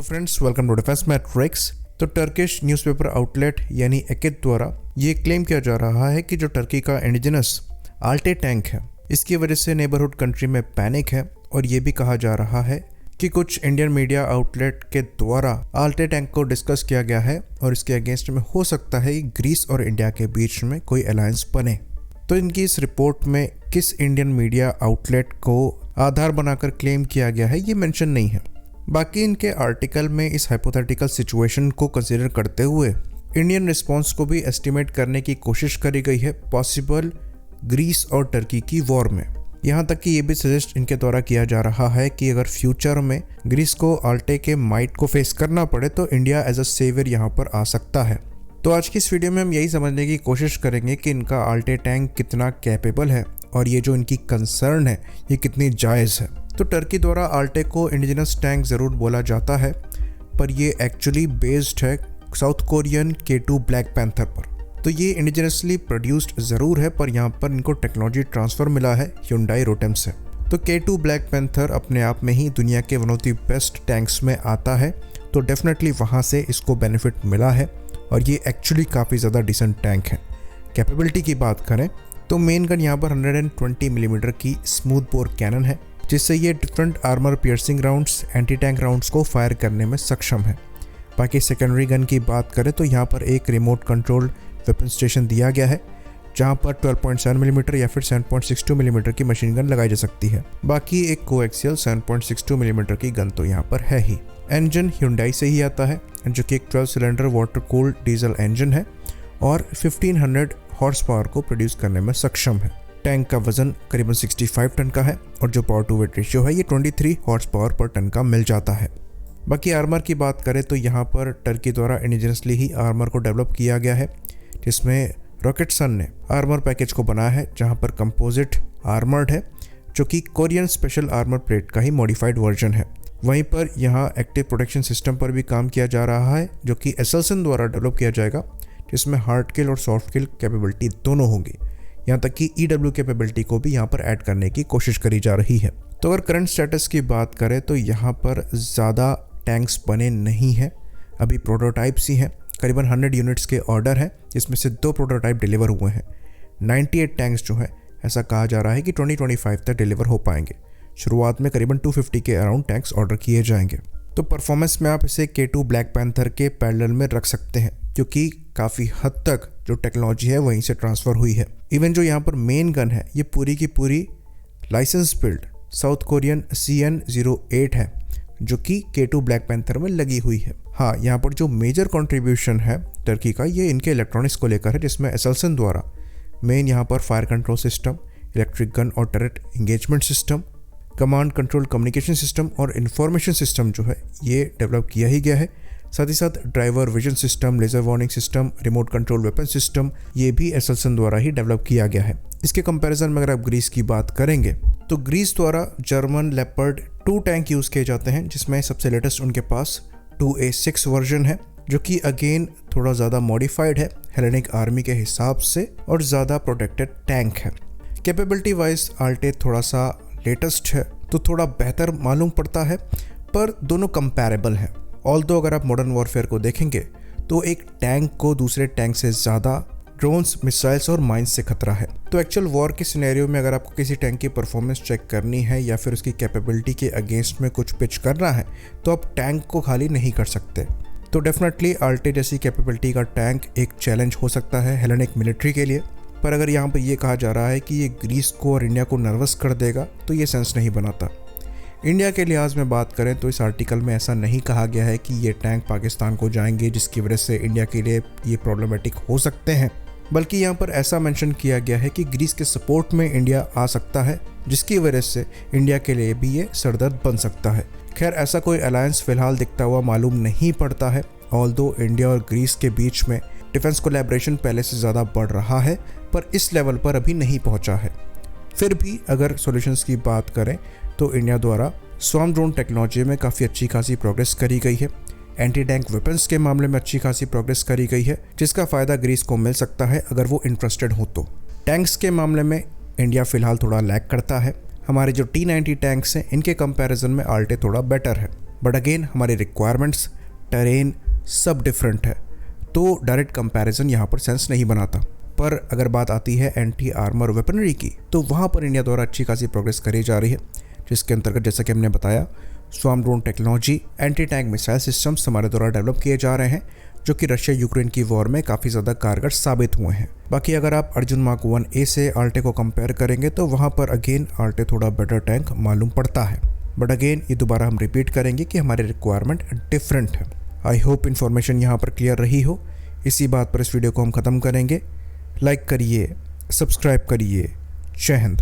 Friends, welcome to defence matrix. तो Turkish newspaper outlet यानी एकित द्वारा ये क्लेम किया जा रहा है कि जो टर्की का इंडिजिनस आल्टे टैंक है, इसकी वजह से नेबरहुड कंट्री में पैनिक है। और ये भी कहा जा रहा है कि कुछ इंडियन मीडिया आउटलेट के द्वारा आल्टे टैंक को डिस्कस किया गया है और इसके अगेंस्ट में हो सकता है कि ग्रीस और इंडिया के बीच में कोई अलायंस बने। तो इनकी इस रिपोर्ट में किस इंडियन मीडिया आउटलेट को आधार बनाकर क्लेम किया गया है ये मेंशन नहीं है। बाकी इनके आर्टिकल में इस हाइपोथेटिकल सिचुएशन को कंसीडर करते हुए इंडियन रिस्पांस को भी एस्टिमेट करने की कोशिश करी गई है पॉसिबल ग्रीस और टर्की की वॉर में। यहाँ तक कि ये भी सजेस्ट इनके द्वारा किया जा रहा है कि अगर फ्यूचर में ग्रीस को आल्टे के माइट को फेस करना पड़े तो इंडिया एज अ सेवियर यहाँ पर आ सकता है। तो आज की इस वीडियो में हम यही समझने की कोशिश करेंगे कि इनका आल्टे टैंक कितना कैपेबल है और ये जो इनकी कंसर्न है ये कितनी जायज़ है। तो टर्की द्वारा आल्टे को इंडिजिनस टैंक ज़रूर बोला जाता है, पर ये एक्चुअली बेस्ड है south Korean K2 black panther पर। तो ये इंडिजिनसली प्रोड्यूस्ड ज़रूर है, पर यहाँ पर इनको टेक्नोलॉजी ट्रांसफ़र मिला है Hyundai रोटेम से। तो K2 ब्लैक पैंथर अपने आप में ही दुनिया के one of the best tanks में आता है, तो डेफिनेटली वहाँ से इसको बेनिफिट मिला है और ये एक्चुअली काफ़ी ज़्यादा डिसेंट टैंक है। कैपेबिलिटी की बात करें तो मेन गन यहाँ पर 120 मिलीमीटर की स्मूथ बोर कैनन है, जिससे ये different armour piercing rounds, anti tank rounds को फायर करने में सक्षम है। बाकी सेकेंडरी गन की बात करें तो यहाँ पर एक रिमोट कंट्रोल वेपन स्टेशन दिया गया है, जहाँ पर 12.7 मिलीमीटर या फिर 7.62 मिलीमीटर की मशीन गन लगाई जा सकती है। बाकी एक कोएक्सियल 7.62 मिलीमीटर की गन तो यहाँ पर है ही। इंजन Hyundai से ही आता है, जो कि एक 12 cylinder water cooled diesel engine है और 1500 हॉर्स पावर को प्रोड्यूस करने में सक्षम है। टैंक का वजन करीबन 65 टन का है और जो पावर टू वेट रेशियो है ये 23 हॉर्स पावर पर टन का मिल जाता है। बाकी आर्मर की बात करें तो यहाँ पर टर्की द्वारा इंडिजिनसली ही आर्मर को डेवलप किया गया है, जिसमें रॉकेटसन ने आर्मर पैकेज को बनाया है, जहाँ पर कंपोजिट आर्मर्ड है, जो कि कोरियन स्पेशल आर्मर प्लेट का ही मॉडिफाइड वर्जन है। वहीं पर यहाँ एक्टिव प्रोटेक्शन सिस्टम पर भी काम किया जा रहा है, जो कि एसएलसन द्वारा डेवलप किया जाएगा, जिसमें हार्ड किल और सॉफ्ट किल कैपेबिलिटी दोनों होंगी। यहाँ तक कि EW कैपेबिलिटी को भी यहाँ पर ऐड करने की कोशिश करी जा रही है। तो अगर करंट स्टेटस की बात करें तो यहाँ पर ज़्यादा टैंक्स बने नहीं हैं, अभी प्रोटोटाइप्स ही हैं। करीबन 100 यूनिट्स के ऑर्डर हैं, जिसमें से 2 प्रोटोटाइप डिलीवर हुए हैं। 98 टैंक्स जो है ऐसा कहा जा रहा है कि 2025 तक डिलीवर हो पाएंगे। शुरुआत में करीबन 250 के अराउंड टैंक्स ऑर्डर किए जाएंगे। तो परफॉर्मेंस में आप इसे K2 ब्लैक पैंथर के पैरेलल में रख सकते हैं, क्योंकि काफ़ी हद तक जो टेक्नोलॉजी है वहीं से ट्रांसफ़र हुई है। इवन जो यहाँ पर मेन गन है ये पूरी की पूरी licence build south Korean CN08 है, जो कि K2 ब्लैक पैंथर में लगी हुई है। हाँ, यहाँ पर जो मेजर कंट्रीब्यूशन है टर्की का ये इनके इलेक्ट्रॉनिक्स को लेकर है, जिसमें एसएलसन द्वारा मेन यहाँ पर fire control system, electric gun और turret engagement system, command control communication system और इंफॉर्मेशन सिस्टम जो है ये डेवलप किया ही गया है। साथ ही साथ driver vision system, laser warning system, remote control weapon system ये भी एसएलसन द्वारा ही डेवलप किया गया है। इसके कंपैरिजन में अगर आप ग्रीस की बात करेंगे तो ग्रीस द्वारा जर्मन लेपर्ड 2 टैंक यूज़ किए जाते हैं, जिसमें सबसे लेटेस्ट उनके पास 2A6 वर्जन है, जो कि अगेन थोड़ा ज़्यादा मॉडिफाइड है हेलेनिक आर्मी के हिसाब से और ज़्यादा प्रोटेक्टेड टैंक है। कैपेबिलिटी वाइज आल्टे थोड़ा सा लेटेस्ट है तो थोड़ा बेहतर मालूम पड़ता है, पर दोनों कंपैरेबल हैं। ऑल्दो अगर आप मॉडर्न वॉरफेयर को देखेंगे तो एक टैंक को दूसरे टैंक से ज़्यादा ड्रोन्स, मिसाइल्स और माइंस से खतरा है। तो एक्चुअल वॉर के सिनेरियो में अगर आपको किसी टैंक की परफॉर्मेंस चेक करनी है या फिर उसकी कैपेबिलिटी के अगेंस्ट में कुछ पिच करना है तो आप टैंक को खाली नहीं कर सकते। तो डेफिनेटली आल्टे जैसी कैपेबिलिटी का टैंक एक चैलेंज हो सकता है हेलेनिक मिलिट्री के लिए। पर अगर यहाँ पर ये कहा जा रहा है कि ये ग्रीस को और इंडिया को नर्वस कर देगा तो ये सेंस नहीं बनाता। इंडिया के लिहाज में बात करें तो इस आर्टिकल में ऐसा नहीं कहा गया है कि ये टैंक पाकिस्तान को जाएंगे, जिसकी वजह से इंडिया के लिए ये प्रॉब्लमेटिक हो सकते हैं, बल्कि यहाँ पर ऐसा मेंशन किया गया है कि ग्रीस के सपोर्ट में इंडिया आ सकता है, जिसकी वजह से इंडिया के लिए भी ये सरदर्द बन सकता है। खैर, ऐसा कोई अलायंस फिलहाल दिखता हुआ मालूम नहीं पड़ता है, ऑल्दो इंडिया और ग्रीस के बीच में डिफेंस कोलैबोरेशन पहले से ज़्यादा बढ़ रहा है, पर इस लेवल पर अभी नहीं पहुँचा है। फिर भी अगर सॉल्यूशंस की बात करें तो इंडिया द्वारा स्वार्म ड्रोन टेक्नोलॉजी में काफ़ी अच्छी खासी प्रोग्रेस करी गई है। एंटी टैंक वेपन्स के मामले में अच्छी खासी प्रोग्रेस करी गई है, जिसका फ़ायदा ग्रीस को मिल सकता है अगर वो इंटरेस्टेड हो तो। टैंक्स के मामले में इंडिया फ़िलहाल थोड़ा लैग करता है। हमारे जो T90 टैंक्स हैं इनके कंपैरिजन में आल्टे थोड़ा बेटर है। बट अगेन हमारे रिक्वायरमेंट्स, टेरेन सब डिफरेंट है, तो डायरेक्ट कंपैरिजन यहाँ पर सेंस नहीं बनाता। पर अगर बात आती है एंटी आर्मर वेपनरी की, तो वहाँ पर इंडिया द्वारा अच्छी खासी प्रोग्रेस करी जा रही है, जिसके अंतर्गत जैसा कि हमने बताया swarm drone technology, anti tank missile systems हमारे द्वारा डेवलप किए जा रहे हैं, जो कि रशिया यूक्रेन की वॉर में काफ़ी ज़्यादा कारगर साबित हुए हैं। बाकी अगर आप अर्जुन मार्क 1A से आल्टे को कंपेयर करेंगे तो वहाँ पर अगेन आल्टे थोड़ा बेटर टैंक मालूम पड़ता है। बट अगेन ये दोबारा हम रिपीट करेंगे कि हमारे रिक्वायरमेंट डिफरेंट है। आई होप इन्फॉर्मेशन यहाँ पर क्लियर रही हो। इसी बात पर इस वीडियो को हम ख़त्म करेंगे। लाइक करिए, सब्सक्राइब करिए। जय हिंद।